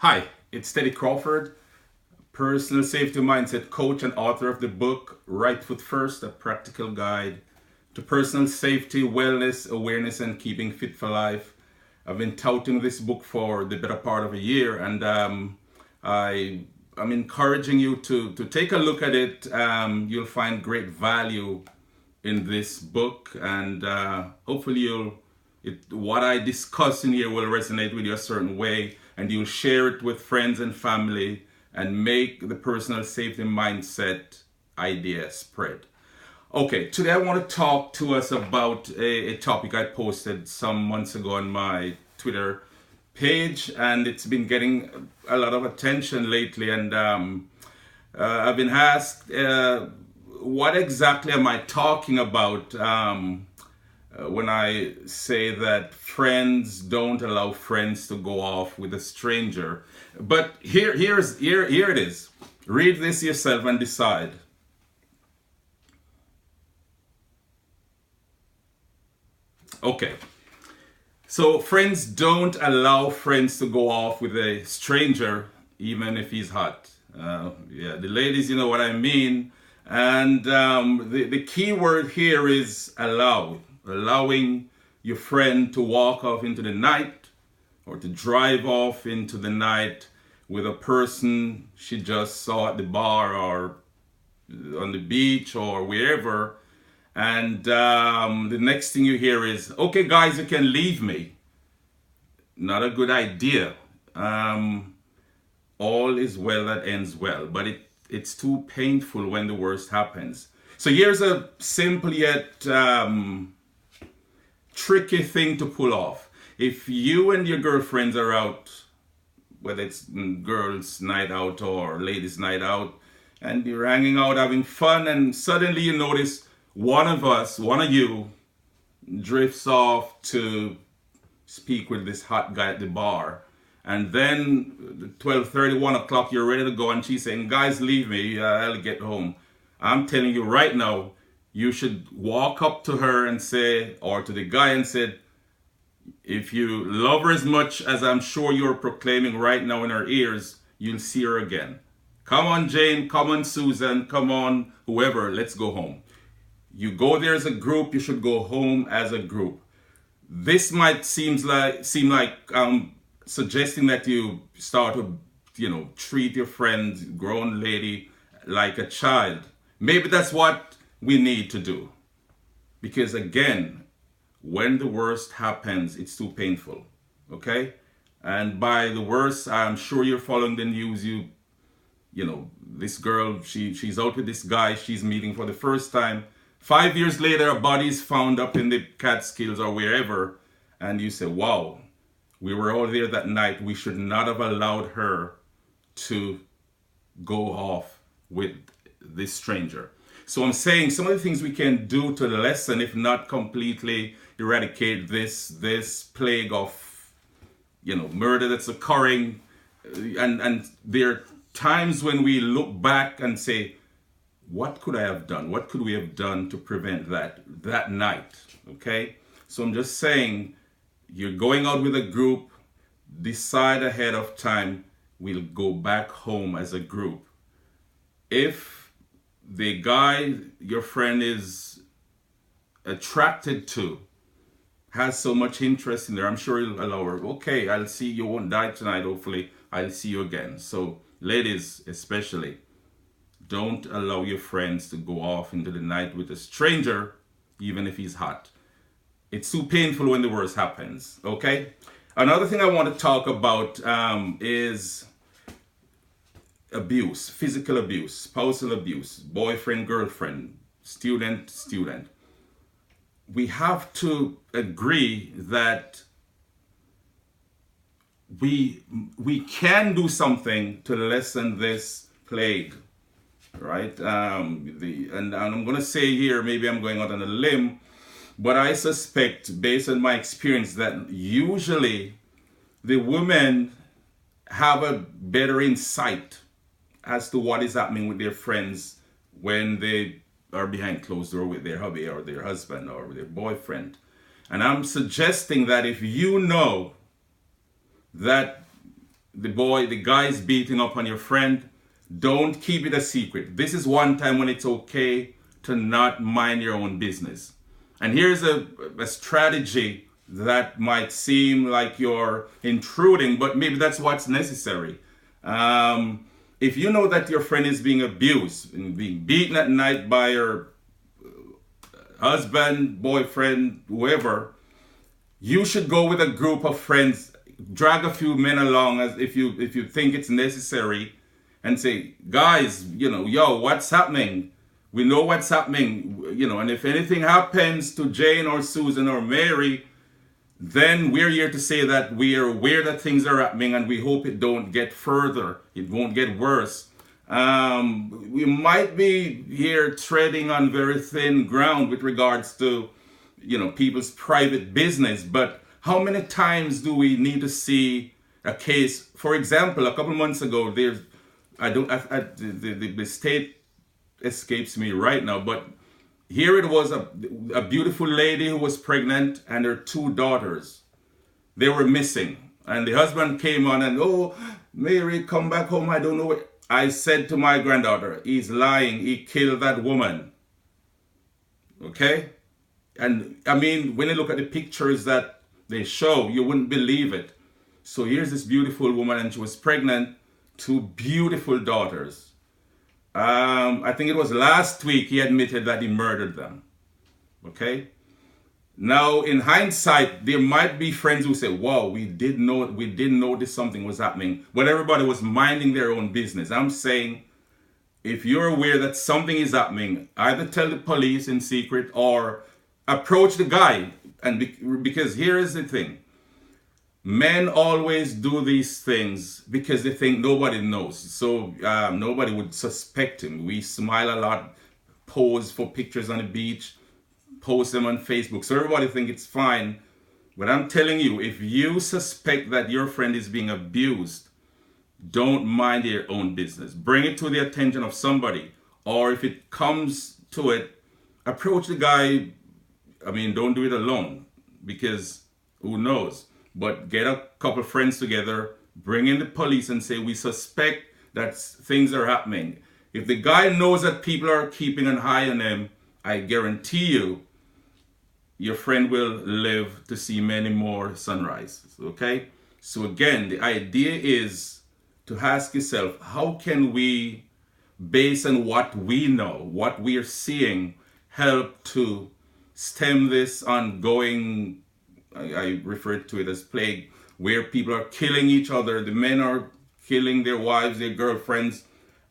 Hi, it's Teddy Crawford, personal safety mindset coach and author of the book Right Foot First, a practical guide to personal safety, wellness, awareness, and keeping fit for life. I've been touting this book for the better part of a year, and I'm encouraging you to take a look at it. You'll find great value in this book, and hopefully what I discuss in here will resonate with you a certain way, and you'll share it with friends and family and make the personal safety mindset idea spread. Okay, today I want to talk to us about a topic I posted some months ago on my Twitter page, and it's been getting a lot of attention lately. And I've been asked, what exactly am I talking about when I say that friends don't allow friends to go off with a stranger? But here it is. Read this yourself and decide. Okay. So friends don't allow friends to go off with a stranger, even if he's hot. Yeah, the ladies, you know what I mean. And the key word here is allow. Allowing your friend to walk off into the night or to drive off into the night with a person she just saw at the bar or on the beach or wherever. And the next thing you hear is, okay, guys, you can leave me. Not a good idea. All is well that ends well, but it's too painful when the worst happens. So here's a simple yet tricky thing to pull off. If you and your girlfriends are out, whether it's girls' night out or ladies' night out, and you're hanging out having fun, and suddenly you notice one of you, drifts off to speak with this hot guy at the bar. And then 12:30, 1 o'clock, you're ready to go, and she's saying, guys, leave me, I'll get home. I'm telling you right now, you should walk up to her and say, or to the guy and say, if you love her as much as I'm sure you're proclaiming right now in her ears, you'll see her again. Come on, Jane, come on, Susan, come on, whoever, let's go home. You go there as a group, you should go home as a group. This might seem like suggesting that you start to, treat your friend, grown lady, like a child. Maybe that's what we need to do. Because again, when the worst happens, it's too painful. Okay? And by the worst, I'm sure you're following the news. This girl, she's out with this guy she's meeting for the first time. 5 years later, a body is found up in the Catskills or wherever. And you say, wow, we were all there that night. We should not have allowed her to go off with this stranger. So I'm saying some of the things we can do to lessen, if not completely eradicate this plague of, murder that's occurring. And there are times when we look back and say, what could I have done? What could we have done to prevent that night? Okay? So I'm just saying, you're going out with a group, decide ahead of time, we'll go back home as a group. If the guy your friend is attracted to has so much interest in there, I'm sure he'll allow her. Okay, I'll see you, won't die tonight, hopefully. I'll see you again. So ladies especially, don't allow your friends to go off into the night with a stranger, even if he's hot. It's too painful when the worst happens, okay? Another thing I want to talk about is abuse, physical abuse, spousal abuse, boyfriend, girlfriend, student. We have to agree that we can do something to lessen this plague, right? And I'm going to say here, maybe I'm going out on a limb, but I suspect, based on my experience, that usually the women have a better insight as to what is happening with their friends when they are behind closed door with their hubby or their husband or their boyfriend. And I'm suggesting that if you know that the guy is beating up on your friend, don't keep it a secret. This is one time when it's okay to not mind your own business. And here's a strategy that might seem like you're intruding, but maybe that's what's necessary. If you know that your friend is being abused and being beaten at night by her husband, boyfriend, whoever, you should go with a group of friends, drag a few men along as if you think it's necessary, and say, guys, yo, what's happening? We know what's happening, and if anything happens to Jane or Susan or Mary, then we're here to say that we are aware that things are happening and we hope it don't get further. It won't get worse. We might be here treading on very thin ground with regards to, people's private business. But how many times do we need to see a case? For example, a couple months ago, the state escapes me right now, but here it was a beautiful lady who was pregnant and her 2 daughters. They were missing. And the husband came on and, oh, Mary, come back home. I don't know what. I said to my granddaughter, he's lying. He killed that woman. Okay? And I mean, when you look at the pictures that they show, you wouldn't believe it. So here's this beautiful woman and she was pregnant, 2 beautiful daughters. I think it was last week he admitted that he murdered them. Okay? Now, in hindsight, there might be friends who say, wow, we didn't notice something was happening. But everybody was minding their own business. I'm saying, if you're aware that something is happening, either tell the police in secret or approach the guy. And because here is the thing. Men always do these things because they think nobody knows. So nobody would suspect him. We smile a lot, pose for pictures on the beach, post them on Facebook. So everybody think it's fine. But I'm telling you, if you suspect that your friend is being abused, don't mind your own business. Bring it to the attention of somebody. Or if it comes to it, approach the guy. I mean, don't do it alone because who knows? But get a couple friends together, bring in the police and say, we suspect that things are happening. If the guy knows that people are keeping an eye on him, I guarantee you, your friend will live to see many more sunrises, okay? So again, the idea is to ask yourself, how can we, based on what we know, what we are seeing, help to stem this ongoing, I refer to it as plague, where people are killing each other. The men are killing their wives, their girlfriends,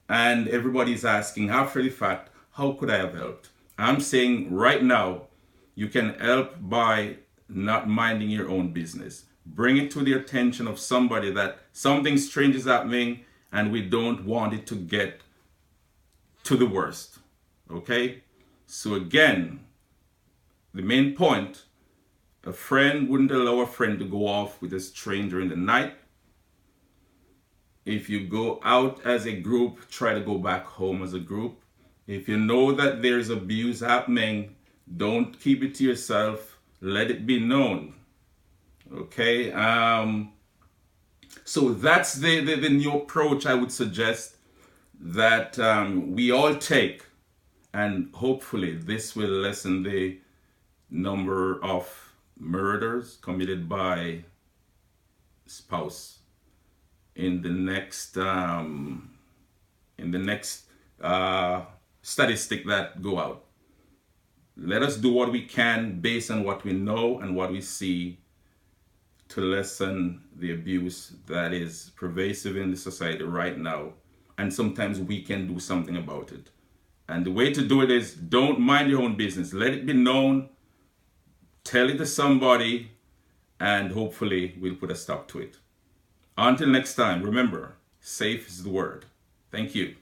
and everybody's asking after the fact, how could I have helped? I'm saying right now, you can help by not minding your own business. Bring it to the attention of somebody that something strange is happening and we don't want it to get to the worst. Okay? So again, the main point, a friend wouldn't allow a friend to go off with a stranger in the night. If you go out as a group, try to go back home as a group. If you know that there's abuse happening, don't keep it to yourself. Let it be known. Okay? So that's the new approach I would suggest that we all take. And hopefully this will lessen the number of murders committed by spouse in the next statistic that go out. Let us do what we can based on what we know and what we see to lessen the abuse that is pervasive in the society right now. And sometimes we can do something about it. And the way to do it is don't mind your own business. Let it be known. Tell it to somebody, and hopefully we'll put a stop to it. Until next time, remember, safe is the word. Thank you.